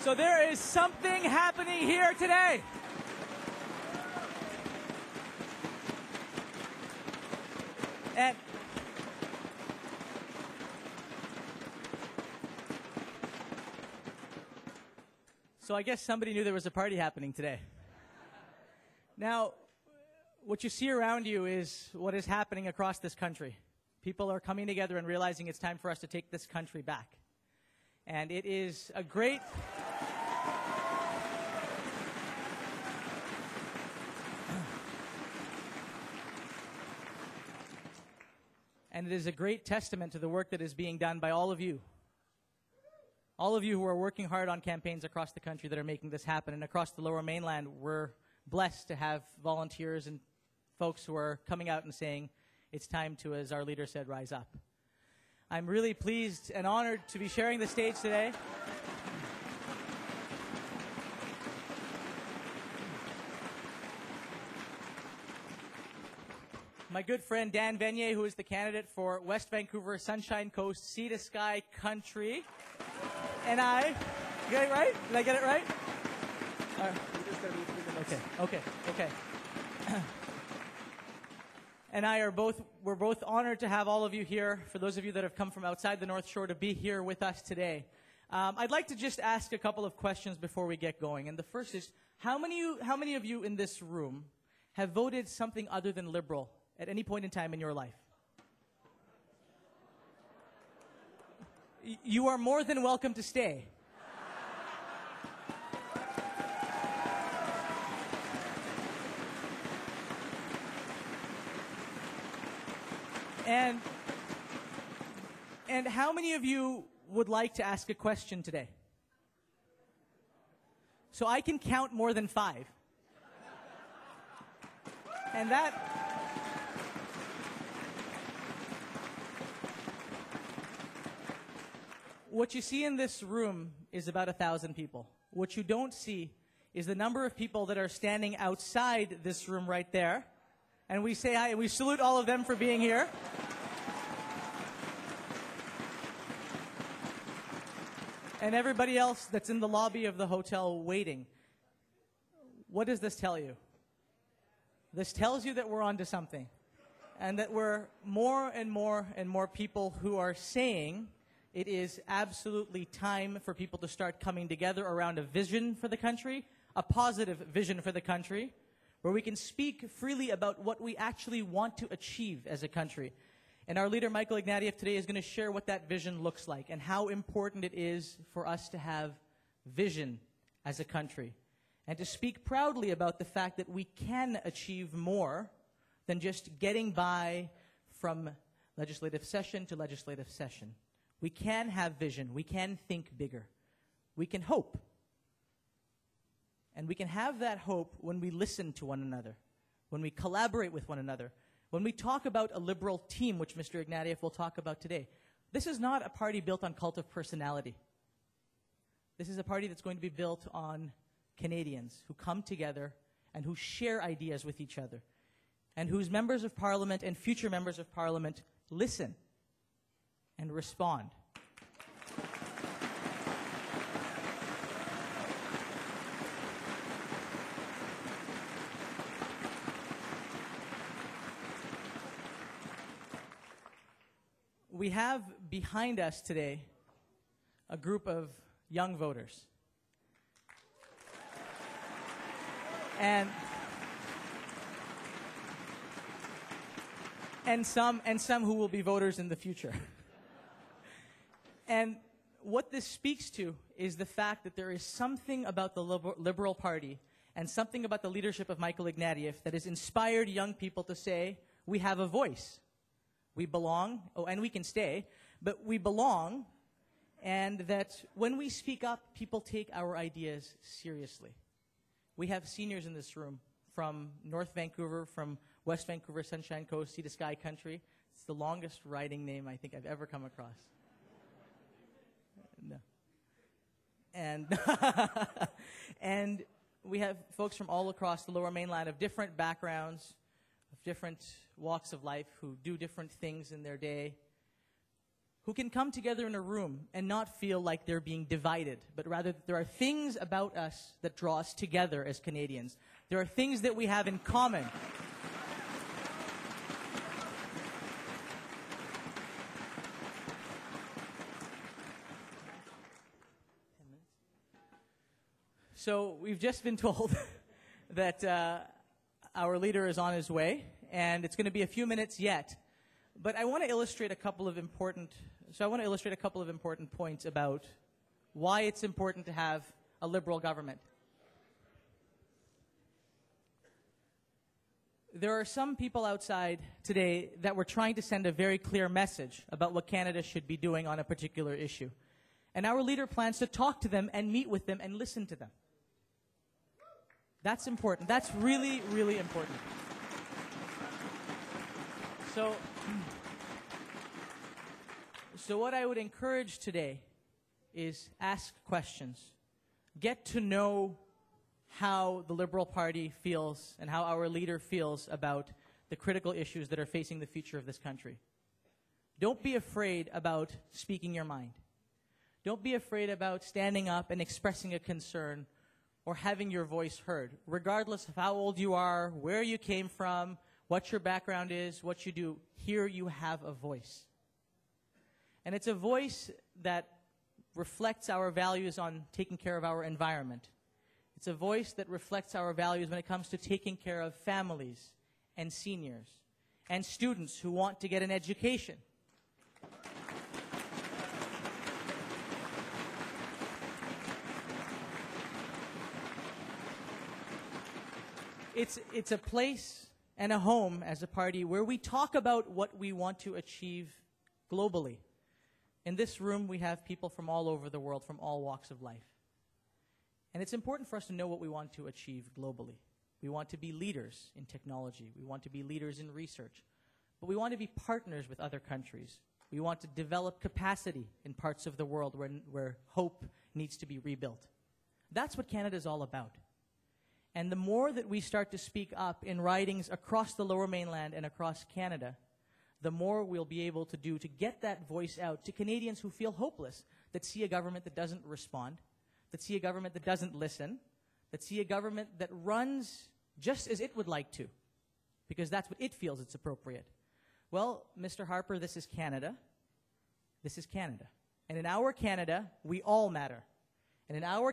So there is something happening here today. And so I guess somebody knew there was a party happening today. Now, what you see around you is what is happening across this country. People are coming together and realizing it's time for us to take this country back. And it is a great... And it is a great testament to the work that is being done by all of you. All of you who are working hard on campaigns across the country that are making this happen. And across the Lower Mainland, we're blessed to have volunteers and folks who are coming out and saying, it's time to, as our leader said, rise up. I'm really pleased and honored to be sharing the stage today. My good friend Dan Venier, who is the candidate for West Vancouver Sunshine Coast Sea to Sky Country. And I, get it right? Did I get it right? Okay. And I are we're both honored to have all of you here. For those of you that have come from outside the North Shore, to be here with us today. I'd like to just ask a couple of questions before we get going. And the first is, how many of you in this room have voted something other than Liberal at any point in time in your life? You are more than welcome to stay. And how many of you would like to ask a question today? So I can count more than 5. And that... What you see in this room is about 1,000 people. What you don't see is the number of people that are standing outside this room right there. And we say hi, and we salute all of them for being here. And everybody else that's in the lobby of the hotel waiting. What does this tell you? This tells you that we're onto something. And that we're more and more and more people who are saying it is absolutely time for people to start coming together around a vision for the country, a positive vision for the country, where we can speak freely about what we actually want to achieve as a country. And our leader, Michael Ignatieff, today is going to share what that vision looks like and how important it is for us to have vision as a country. And to speak proudly about the fact that we can achieve more than just getting by from legislative session to legislative session. We can have vision. We can think bigger. We can hope. And we can have that hope when we listen to one another, when we collaborate with one another, when we talk about a Liberal team, which Mr. Ignatieff will talk about today. This is not a party built on cult of personality. This is a party that's going to be built on Canadians who come together and who share ideas with each other, and whose members of Parliament and future members of Parliament listen and respond. We have behind us today a group of young voters. And some who will be voters in the future. And what this speaks to is the fact that there is something about the Liberal Party and something about the leadership of Michael Ignatieff that has inspired young people to say, we have a voice. We belong, and we can stay, but we belong, and that when we speak up, people take our ideas seriously. We have seniors in this room from North Vancouver, from West Vancouver Sunshine Coast, Sea to Sky Country. It's the longest riding name I think I've ever come across. No. And we have folks from all across the Lower Mainland of different backgrounds, of different walks of life, who do different things in their day, who can come together in a room and not feel like they're being divided, but rather there are things about us that draw us together as Canadians. There are things that we have in common. So we've just been told that our leader is on his way, and it's going to be a few minutes yet. But I want to illustrate a couple of important points about why it's important to have a Liberal government. There are some people outside today that were trying to send a very clear message about what Canada should be doing on a particular issue. And our leader plans to talk to them and meet with them and listen to them. That's important. That's really, really important. So what I would encourage today is ask questions. Get to know how the Liberal Party feels and how our leader feels about the critical issues that are facing the future of this country. Don't be afraid about speaking your mind. Don't be afraid about standing up and expressing a concern or having your voice heard, regardless of how old you are, where you came from, what your background is, what you do. Here you have a voice. And it's a voice that reflects our values on taking care of our environment. It's a voice that reflects our values when it comes to taking care of families and seniors and students who want to get an education. It's a place and a home as a party where we talk about what we want to achieve globally. In this room, we have people from all over the world, from all walks of life. And it's important for us to know what we want to achieve globally. We want to be leaders in technology. We want to be leaders in research. But we want to be partners with other countries. We want to develop capacity in parts of the world where hope needs to be rebuilt. That's what Canada is all about. And the more that we start to speak up in ridings across the Lower Mainland and across Canada, the more we'll be able to do to get that voice out to Canadians who feel hopeless, that see a government that doesn't respond, that see a government that doesn't listen, that see a government that runs just as it would like to, because that's what it feels it's appropriate. Well, Mr. Harper, this is Canada. This is Canada. And in our Canada, we all matter. And in our